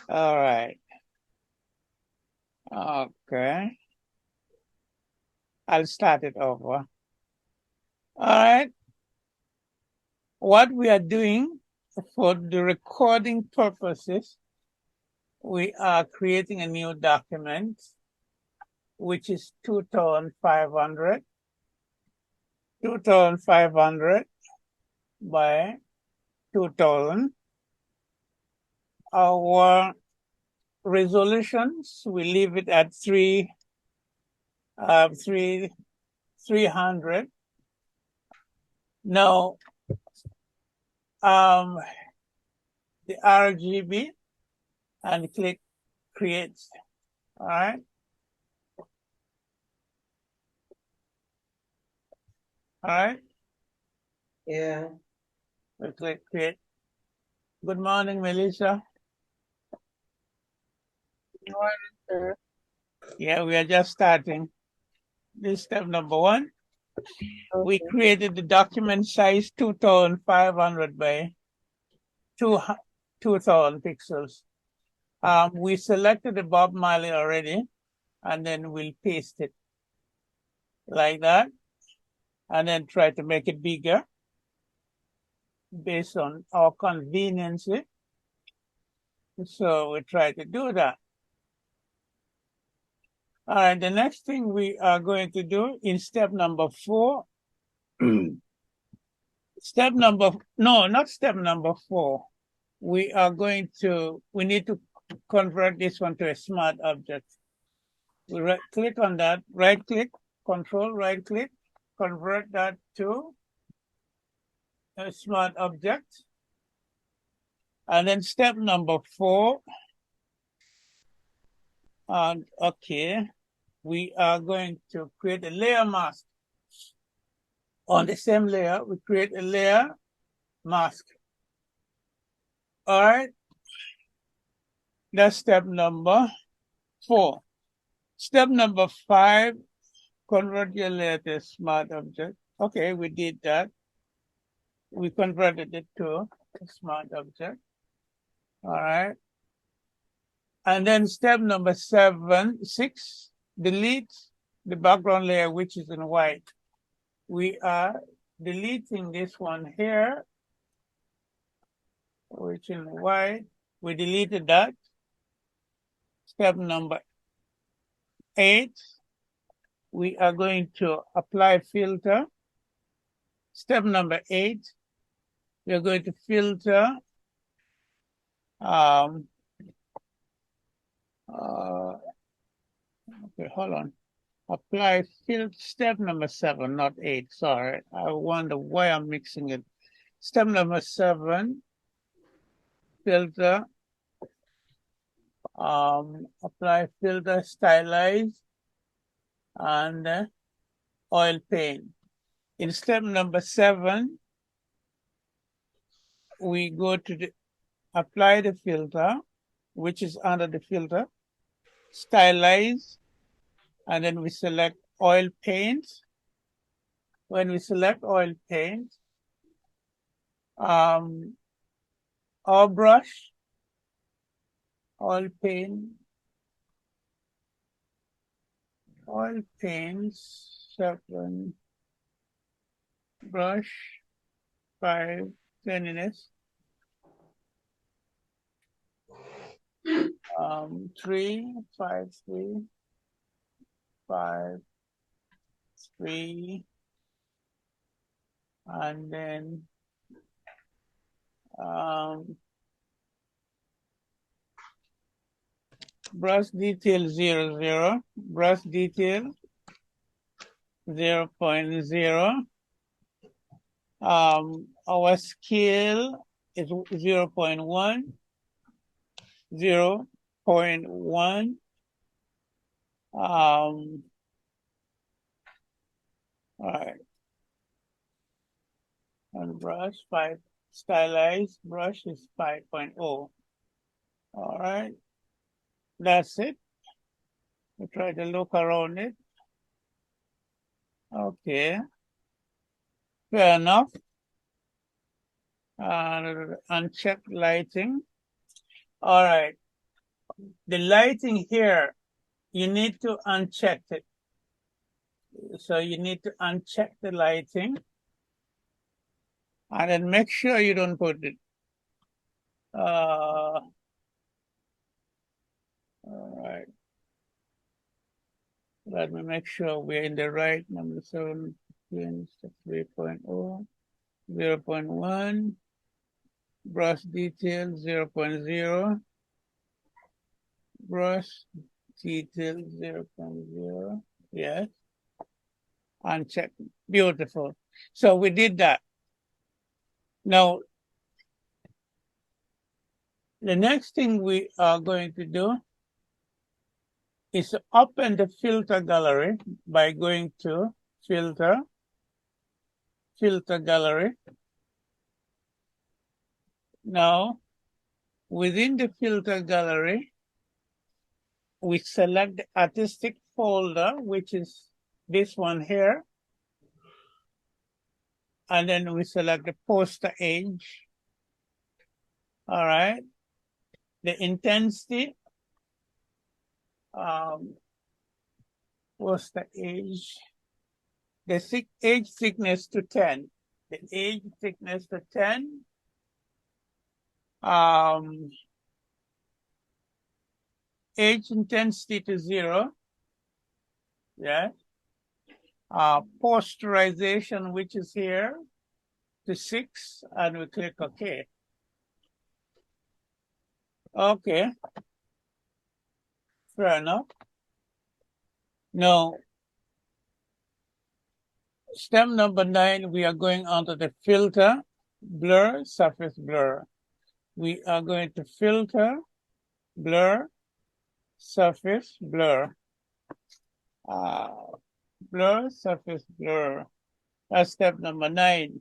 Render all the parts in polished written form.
All right. Okay. I'll start it over. All right. What we are doing for the recording purposes, we are creating a new document, which is 2,500. 2,500 by 2,000. Our resolutions, we leave it at 300. Now, the RGB and click create. All right. All right. Yeah. We click create. Good morning, Melissa. Good morning, sir. Yeah, we are just starting. This is step number one. We Okay. created the document size 2,500 by 2,000 pixels. We selected the Bob Marley already, and then we'll paste it like that, and then try to make it bigger based on our convenience. So we try to do that. All right, the next thing we are going to do in step number 4, not step number 4. We need to convert this one to a smart object. We click on that, right click, control, right click, convert that to a smart object. And then step number 4, and okay, we are going to create a layer mask. On the same layer, we create a layer mask. All right, that's step number 4. Step number 5, convert your layer to a smart object. Okay, we did that. We converted it to a smart object. All right. And then step number 6, delete the background layer, which is in white. We are deleting this one here, which is in white. We deleted that. Step number 8, we are going to apply filter. Step number 8, we are going to filter okay, hold on. Apply filter, step number 7, not 8. Sorry. I wonder why I'm mixing it. Step number 7, filter, apply filter, stylize, and oil paint. In step number 7, we go to apply the filter, which is under the filter, stylize, and then we select oil paint. When we select oil paint, our brush, oil paint, 7, brush, 5, cleanliness, 3, 5, 3, 5, 3, and then brush detail 0, brush detail 0.0. Our scale is 0.1, 0.1. All right. And brush 5, stylized brush is 5.0. All right. That's it. We try to look around it. Okay. Fair enough. Uncheck lighting. All right. the lighting here, you need to uncheck it. So you need to uncheck the lighting and then make sure you don't put it. All right. Let me make sure we're in the right number 7, 3.0, 0.1, brush detail 0.0, brush detail 0.0, yes, uncheck, beautiful. So we did that. Now, the next thing we are going to do is to open the filter gallery by going to filter, filter gallery. Now, within the filter gallery, we select the artistic folder, which is this one here. And then we select the poster age. All right. The intensity, poster age, the age thickness to 10. The age thickness to 10. Age intensity to 0. Yeah. Posterization, which is here, to 6, and we click OK. Okay. Fair enough. Now, step number 9, we are going onto the filter, blur, surface blur. We are going to filter, blur, surface blur. Blur, surface blur. That's step number 9.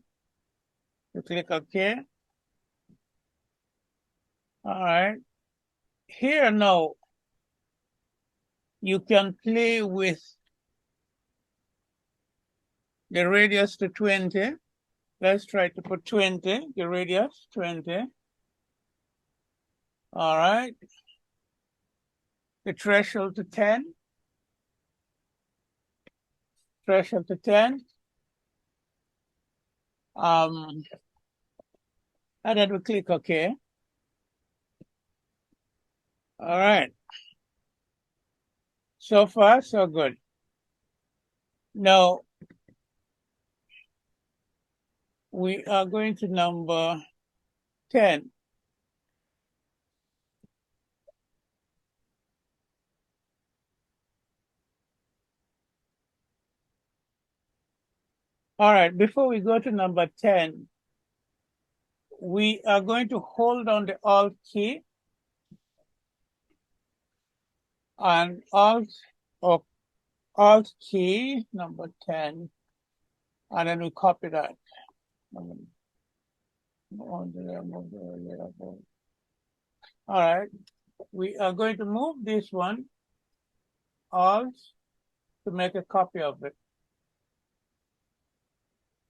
You click OK. All right. Here now, you can play with the radius to 20. Let's try to put 20, the radius, 20. All right. The threshold to 10. Threshold to 10. And then we click OK. All right. So far, so good. Now, we are going to number 10. All right, before we go to number 10, we are going to hold on the Alt key and Alt key, number 10, and then we copy that. All right, we are going to move this one, Alt, to make a copy of it.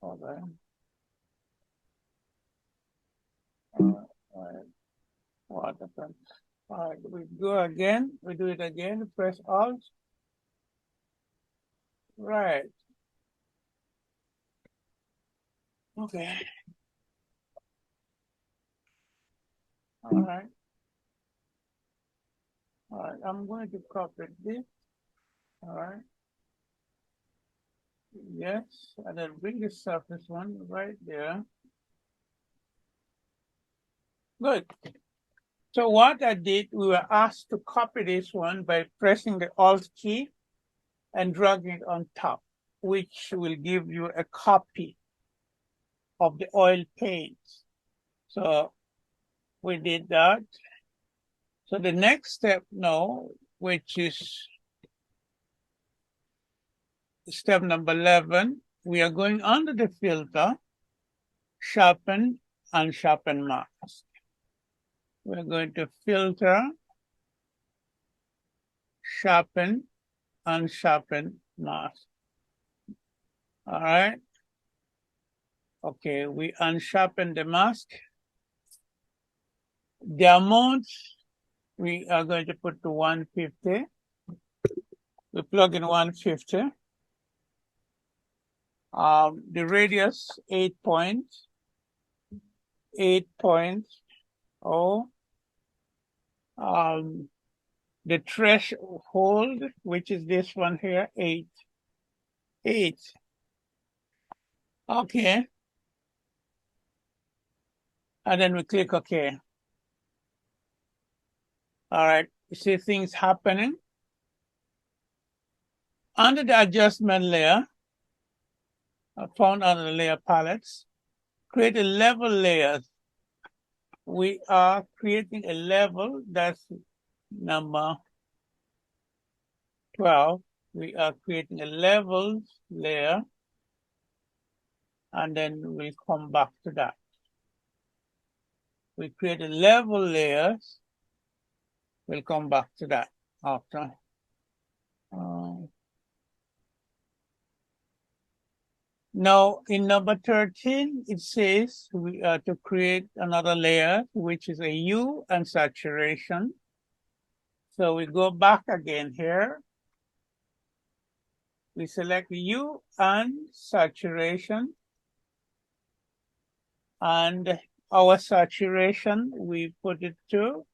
All right. All right. What happened? All right, we go again, we do it again, press Alt. Right. Okay. All right. All right, I'm going to copy this. All right. Yes, and then bring the surface one right there. Good. So what I did, we were asked to copy this one by pressing the Alt key and dragging it on top, which will give you a copy of the oil paint. So we did that. So the next step now, which is step number 11, we are going under the filter, sharpen and sharpen mask. We're going to filter, sharpen, and sharpen mask. All right. Okay, we unsharpen the mask. The amount we are going to put to 150. We plug in 150. The radius 8.8. The threshold, which is this one here, 8. Okay. And then we click OK. All right. You see things happening. Under the adjustment layer, found under the layer palettes, create a level layer. We are creating a level that's number 12. We are creating a levels layer, and then we'll come back to that. We create a level layers. We'll come back to that after. Now, in number 13, it says we are to create another layer, which is a hue and saturation. So we go back again here. We select hue and saturation. And our saturation, we put it to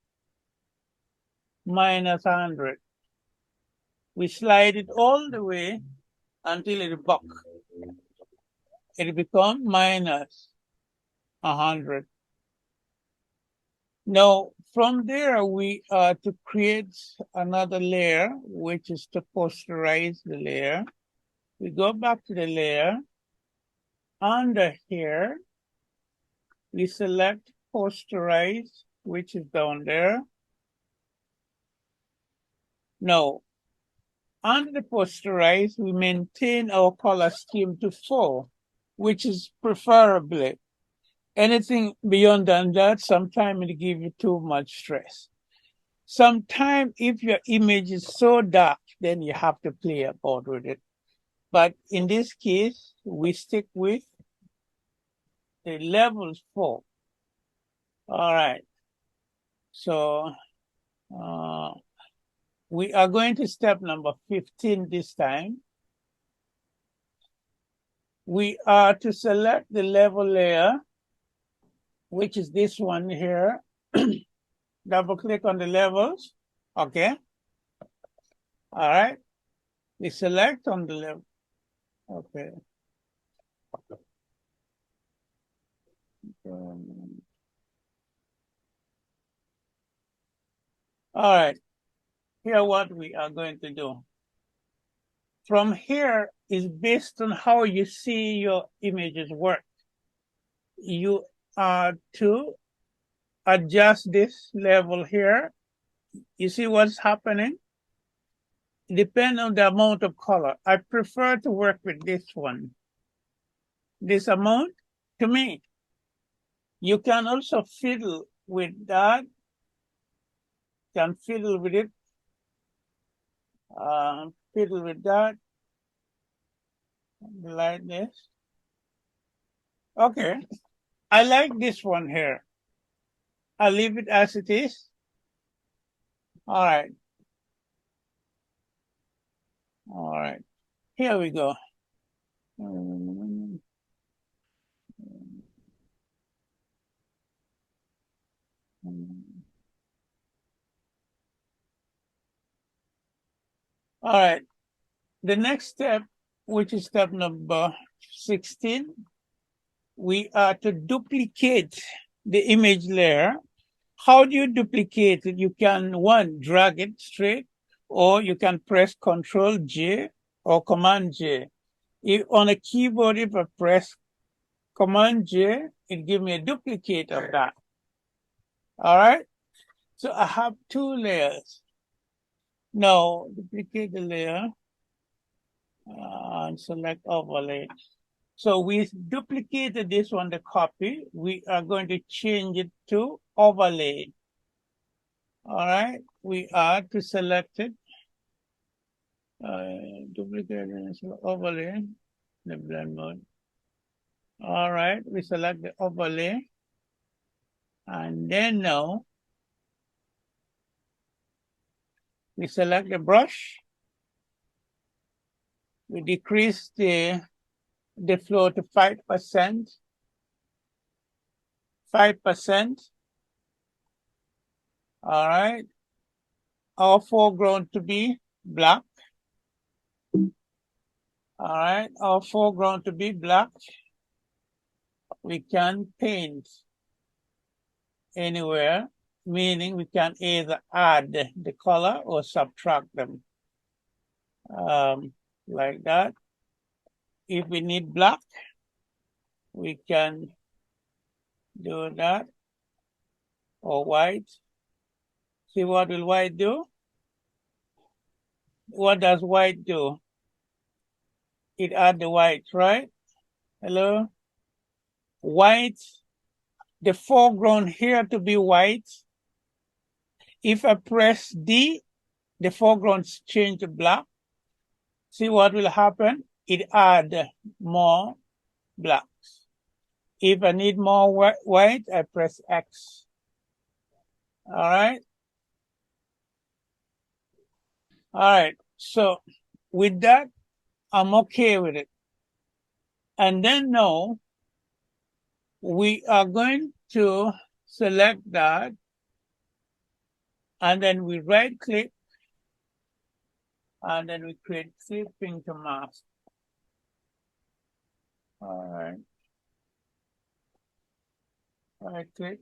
-100. We slide it all the way until it buck. It becomes -100. Now, from there, we are to create another layer, which is to posterize the layer. We go back to the layer. Under here, we select posterize, which is down there. Now, under the posterize, we maintain our color scheme to 4, which is preferably. Anything beyond that, sometimes it gives you too much stress. Sometimes if your image is so dark, then you have to play about with it. But in this case, we stick with the levels 4. All right. So we are going to step number 15 this time. We are to select the level layer, which is this one here. Double click on the levels. Okay. All right. We select on the level. Okay. All right. Here what we are going to do. From here is based on how you see your images work. You are to adjust this level here. You see what's happening? Depend on the amount of color. I prefer to work with this one. This amount, to me. You can also fiddle with that. Can fiddle with it. Fiddle with that. Like this. Okay. I like this one here. I'll leave it as it is. All right. All right. Here we go. All right. The next step, which is step number 16, we are to duplicate the image layer. How do you duplicate it? You can, one, drag it straight, or you can press Control J or Command J. If on a keyboard, if I press Command J, it gives me a duplicate of that. All right. So I have 2 layers. Now, duplicate the layer and select overlay. So we duplicated this one, the copy. We are going to change it to overlay. All right. We are to select it. Duplicate and overlay, the blend mode. All right. We select the overlay. And then now, We select the brush. We decrease the flow to 5%. 5%. All right. Our foreground to be black. All right. Our foreground to be black. We can paint anywhere, meaning we can either add the color or subtract them. Like that. If we need black, we can do that, or white. See, what will white do? What does white do? It add the white, right? Hello? White, the foreground here to be white. If I press D, the foreground change to black. See what will happen? It add more blacks. If I need more white, I press X. All right. All right. So with that, I'm okay with it. And then now we are going to select that, and then we right click, and then we create clipping to mask. All right. Right click.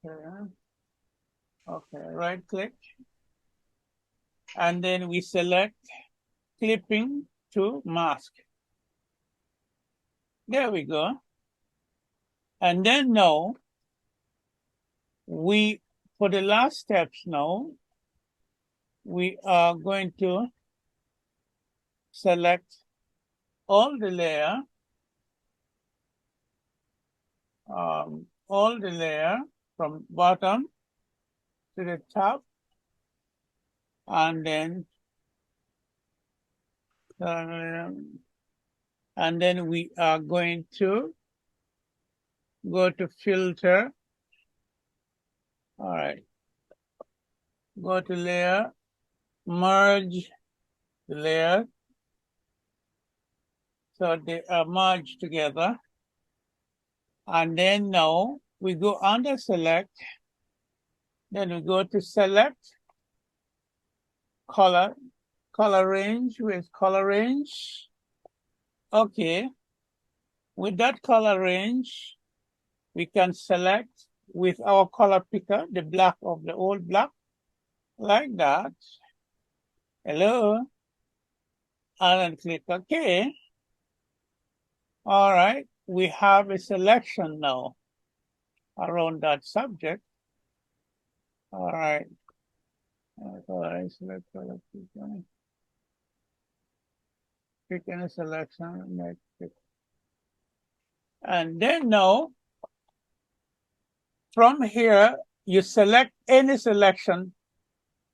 Okay. Okay, right click. And then we select clipping to mask. There we go. And then now, for the last steps now, we are going to select all the layer, from bottom to the top, and then we are going to go to filter. All right. Go to layer, merge the layer. So they are merged together. And then now we go under select. Then we go to select color range with color range. Okay. With that color range, we can select with our color picker, the black of the old black, like that. Hello. And then click OK. All right. We have a selection now around that subject. All right. All right. Select color picker. Pick any selection. Make it. And then now, from here, you select any selection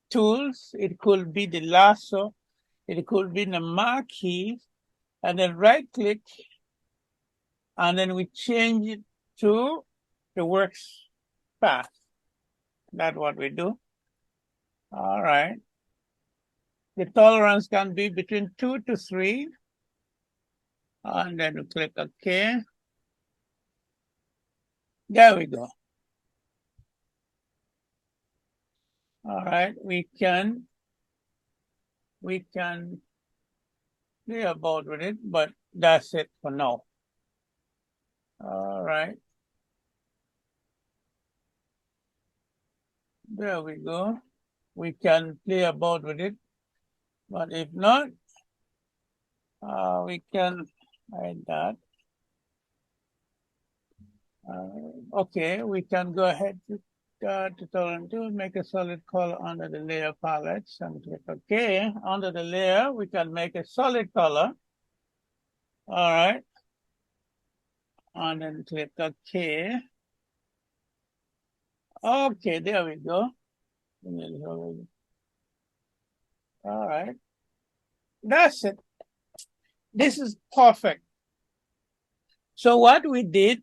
tools. It could be the lasso, it could be the marquee, and then right click, and then we change it to the works path. That's what we do. All right. The tolerance can be between 2 to 3. And then we click OK. There we go. All right, we can play about with it, but that's it for now. All right. There we go. We can play about with it, but if not, we can hide that. Okay, we can go ahead to tutorial 2, make a solid color under the layer palettes and click OK. Under the layer, we can make a solid color. All right. And then click OK. Okay, there we go. All right. That's it. This is perfect. So what we did,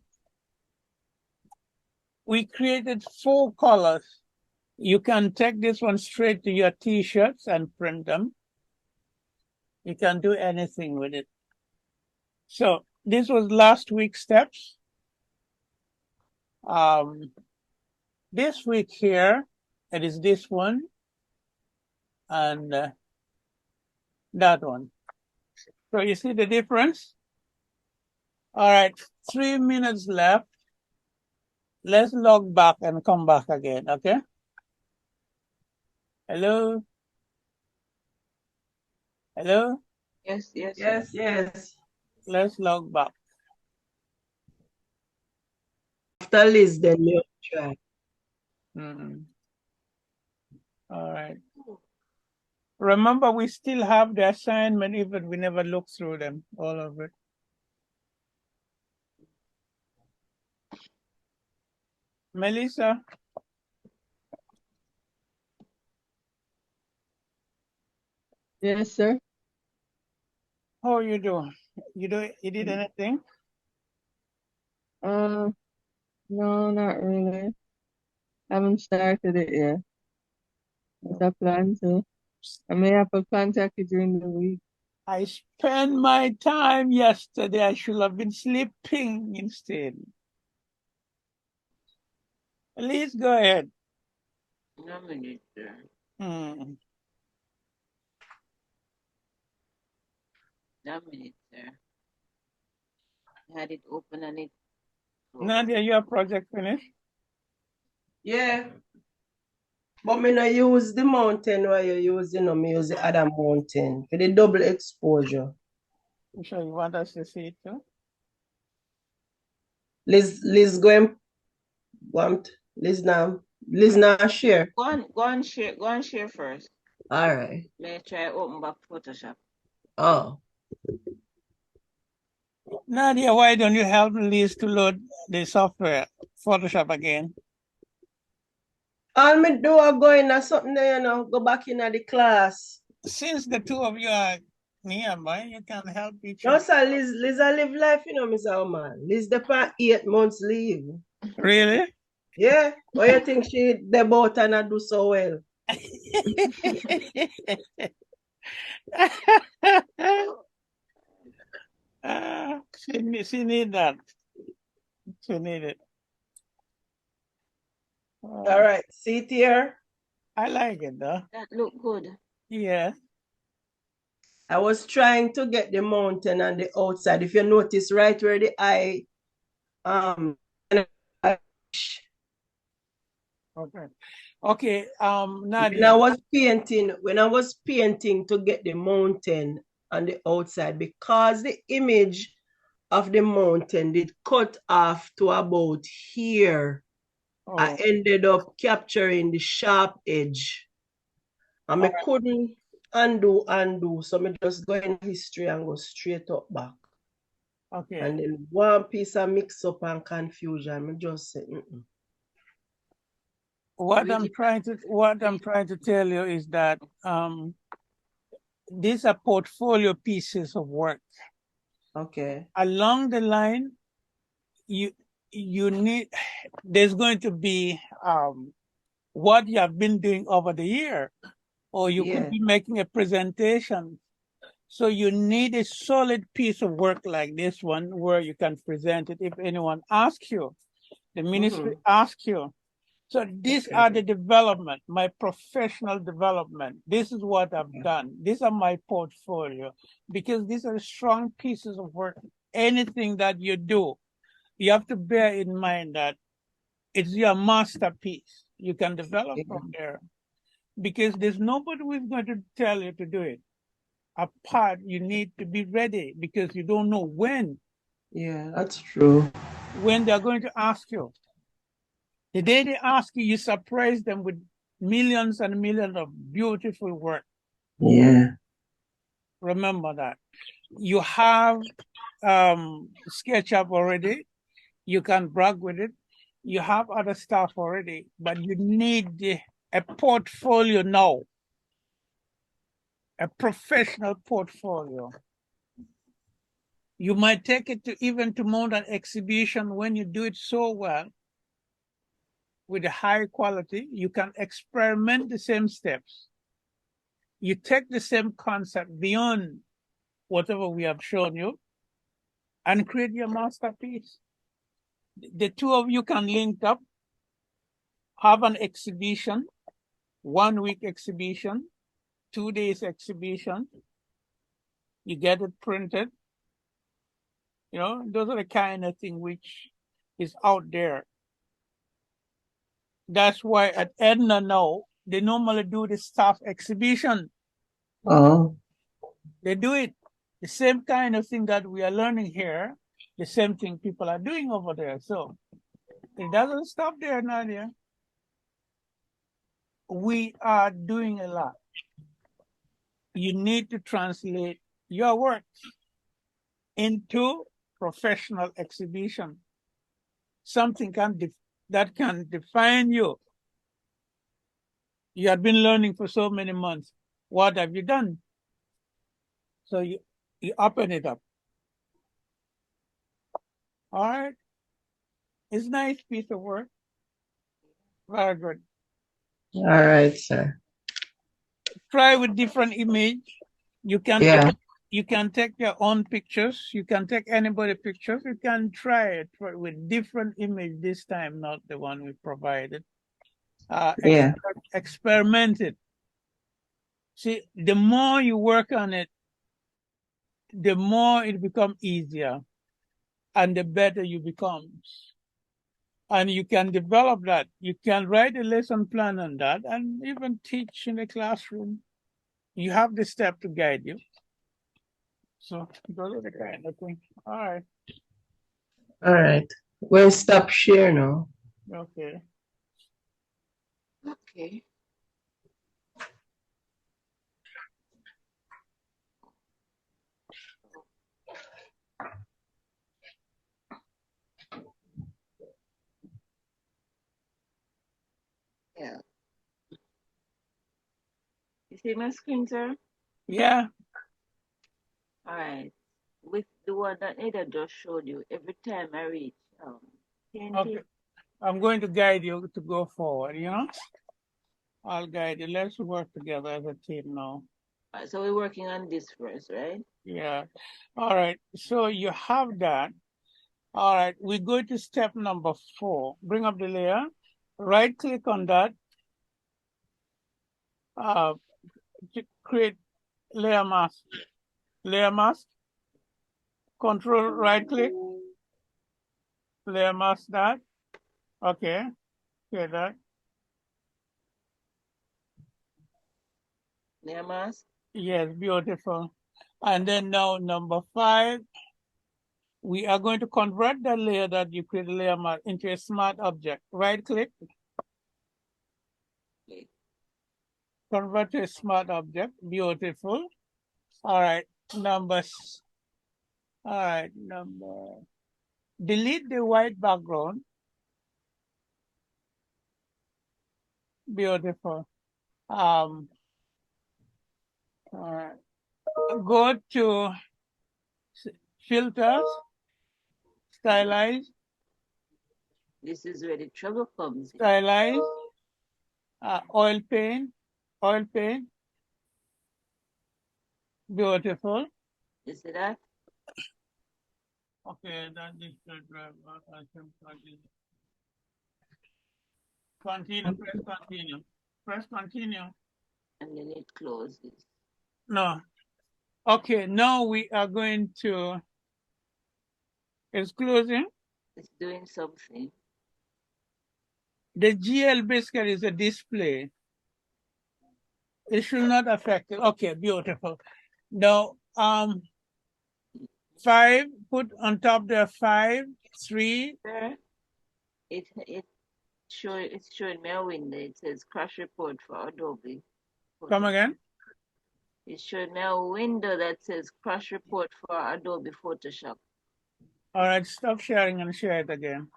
we created 4 colors. You can take this one straight to your t-shirts and print them. You can do anything with it. So this was last week's steps. This week here, it is this one and that one. So you see the difference? All right, 3 minutes left. Let's log back and come back again, okay? Hello? Hello? Yes, yes, Yes, yes. Let's log back. After Liz, then you try. All right. Remember, we still have the assignment, even we never looked through them, all of it. Melissa, Yes, sir. how are you doing? You did anything? No, not really. Haven't started it yet. It's a plan to. I may have to contact you during the week. I spent my time yesterday. I should have been sleeping instead. Please go ahead. No minute, sir. Hmm. No minute, sir. I had it open and it. Nadia, your project finished? Yeah. But me not use the mountain where you use, me use the other mountain for the double exposure. You sure you want us to see it too? Liz Liz now share. Go and share first. All right. May I try open back Photoshop? Oh. Nadia, why don't you help Liz to load the software, Photoshop again? All me do I go in something there, go back in the class. Since the two of you are nearby, you can help each No, other. sir, Liz I live life, Mr. Man. Liz the part 8 months leave. Really? Yeah. What you think she debut and I do so well? She need that. She need it. All right, see it here. I like it though. That look good. Yeah. I was trying to get the mountain on the outside. If you notice right where the eye, Okay. Okay. Nadia. When I was painting to get the mountain on the outside, because the image of the mountain did cut off to about here. Oh. I ended up capturing the sharp edge. And I couldn't undo. So I just go in history and go straight up back. Okay. And then one piece of mix up and confusion. I just say, What I'm trying to tell you is that these are portfolio pieces of work. Okay. Along the line, you need, there's going to be what you have been doing over the year, or you could be making a presentation. So you need a solid piece of work like this one where you can present it if anyone asks you, the ministry asks you. So these are the development, my professional development. This is what I've done. These are my portfolio, because these are strong pieces of work. Anything that you do, you have to bear in mind that it's your masterpiece. You can develop from there, because there's nobody who's going to tell you to do it. Apart, you need to be ready, because you don't know when. Yeah, that's true. When they're going to ask you. The day they ask you, you surprise them with millions and millions of beautiful work. Yeah. Remember that. You have SketchUp already. You can brag with it. You have other stuff already, but you need a portfolio now. A professional portfolio. You might take it to even to mount an exhibition when you do it so well. with a high quality, you can experiment the same steps. You take the same concept beyond whatever we have shown you and create your masterpiece. The two of you can link up, have an exhibition, 1 week exhibition, 2 days exhibition. You get it printed. You know, those are the kind of thing which is out there. That's why at Edna now, they normally do the staff exhibition. Oh, They do it. The same kind of thing that we are learning here, the same thing people are doing over there. So it doesn't stop there, Nadia. We are doing a lot. You need to translate your work into professional exhibition. Something that can define you. You have been learning for so many months. What have you done? So you open it up. All right. It's a nice piece of work. Very good. all right, sir. Try with different image. You can Yeah. you can take your own pictures. You can take anybody pictures. You can try it with different image this time, not the one we provided. Yeah. Experiment it. See, the more you work on it, the more it becomes easier and the better you become. And you can develop that. You can write a lesson plan on that and even teach in the classroom. You have the step to guide you. So those are the kind of things. All right. All right. We'll stop share now. Okay. Okay. Yeah. You see my screen, sir? Yeah. All right. With the one that Ada just showed you, every time I reach TNT, Okay. I'm going to guide you to go forward, you know? I'll guide you. Let's work together as a team now. so we're working on this first, right? Yeah. All right. So you have that. All right. We go to step number 4. Bring up the layer. Right click on that. To create layer mask. Layer mask. Control right click. Layer mask that. Okay. Okay, that. Layer mask. Yes, beautiful. And then now number 5. We are going to convert the layer that you create layer mask into a smart object. Right click. Okay. Convert to a smart object. Beautiful. All right. Numbers. All right. Delete the white background. Beautiful. All right. Go to filters, stylize, This is where the trouble comes in. stylize, oil paint, beautiful. You see that? Okay, that is the driver. I can continue, press continue. Press continue. And then it closes. No. Okay, now we are going to, it's closing. It's doing something. The GL basically is a display. It should not affect it. Okay, beautiful. Now, 5, put on top there 5, 3. Sir, it's showing me a window. It says crash report for Adobe. Come again? It's showing me a window that says crash report for Adobe Photoshop. All right, stop sharing and share it again.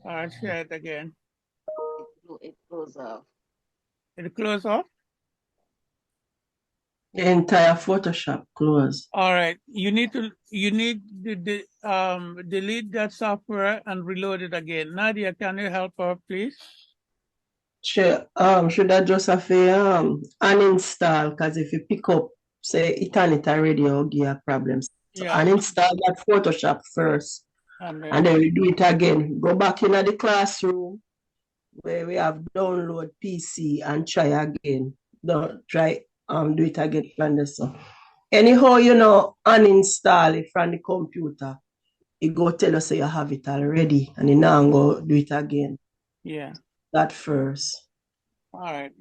All right, share it again. It goes off. It close off? The entire Photoshop close. All right. You need to delete that software and reload it again. Nadia, can you help her, please? Should I just have to uninstall? Because if you pick up, say, Eternity already, it'll give you problems. So Yeah. uninstall that Photoshop first, And and then we do it again. Go back into the classroom where we have download PC and try again. Don't try do it again from the so. Anyhow, uninstall it from the computer. It go tell us you have it already, and then now go do it again. yeah. That first. All right.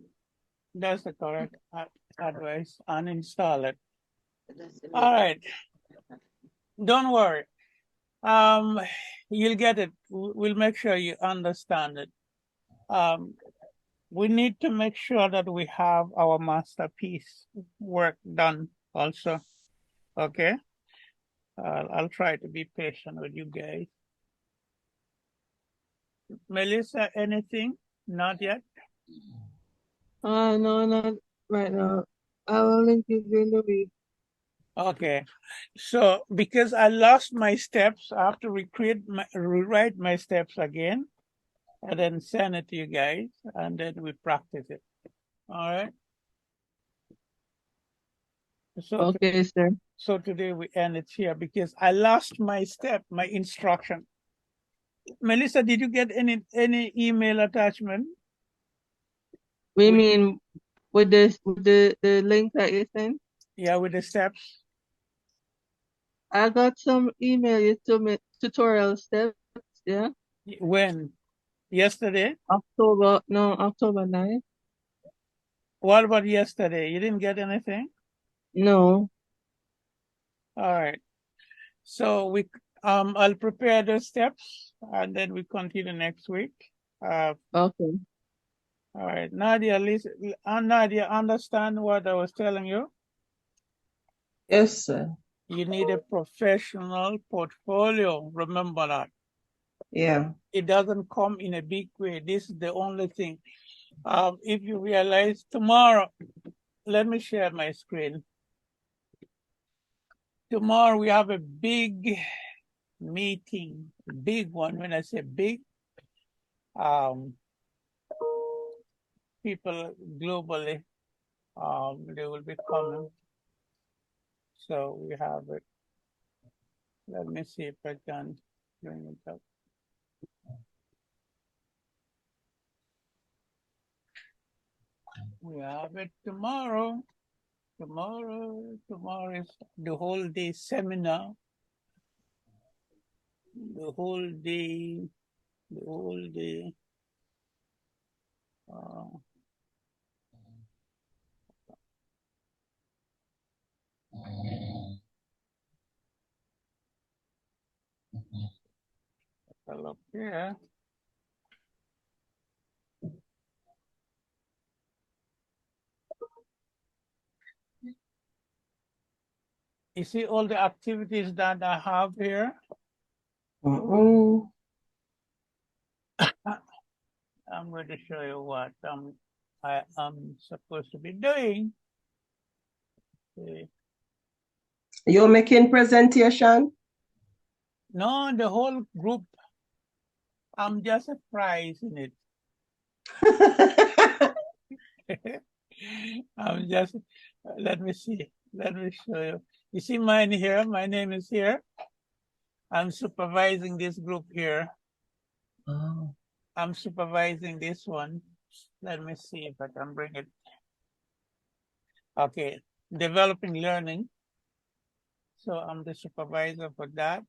That's the correct advice. Uninstall it. That's the All right. Don't worry. You'll get it. We'll make sure you understand it. We need to make sure that we have our masterpiece work done also. Okay. I'll try to be patient with you guys. Melissa, anything? Not yet? No, not right now. I will link it during the week. Okay. So because I lost my steps, I have to rewrite my steps again and then send it to you guys and then we practice it. All right. So Okay, sir. So today we end it here because I lost my step, my instruction. Melissa, did you get any email attachment? We mean with the link that you sent? Yeah, with the steps. I got some email you told me tutorial steps, yeah. When? Yesterday? October 9th. What about yesterday? You didn't get anything? No. All right. So I'll prepare the steps and then we continue next week. Okay. All right. Nadia, listen, Nadia, understand what I was telling you? Yes, sir. You need a professional portfolio. Remember that. Yeah. It doesn't come in a big way. This is the only thing. If you realize tomorrow, let me share my screen. Tomorrow we have a big meeting, a big one. When I say big, people globally, they will be coming. So we have it. Let me see if I can bring it up. We have it tomorrow. Tomorrow is the whole day seminar. The whole day. Up here. You see all the activities that I have here? Mm-mm. I'm going to show you what I am supposed to be doing. Okay. You're making presentation? No, the whole group. I'm just a prize in it. I'm just, let me see. Let me show you. You see mine here? My name is here. I'm supervising this group here. Oh. I'm supervising this one. Let me see if I can bring it. Okay, developing learning. So I'm the supervisor for that.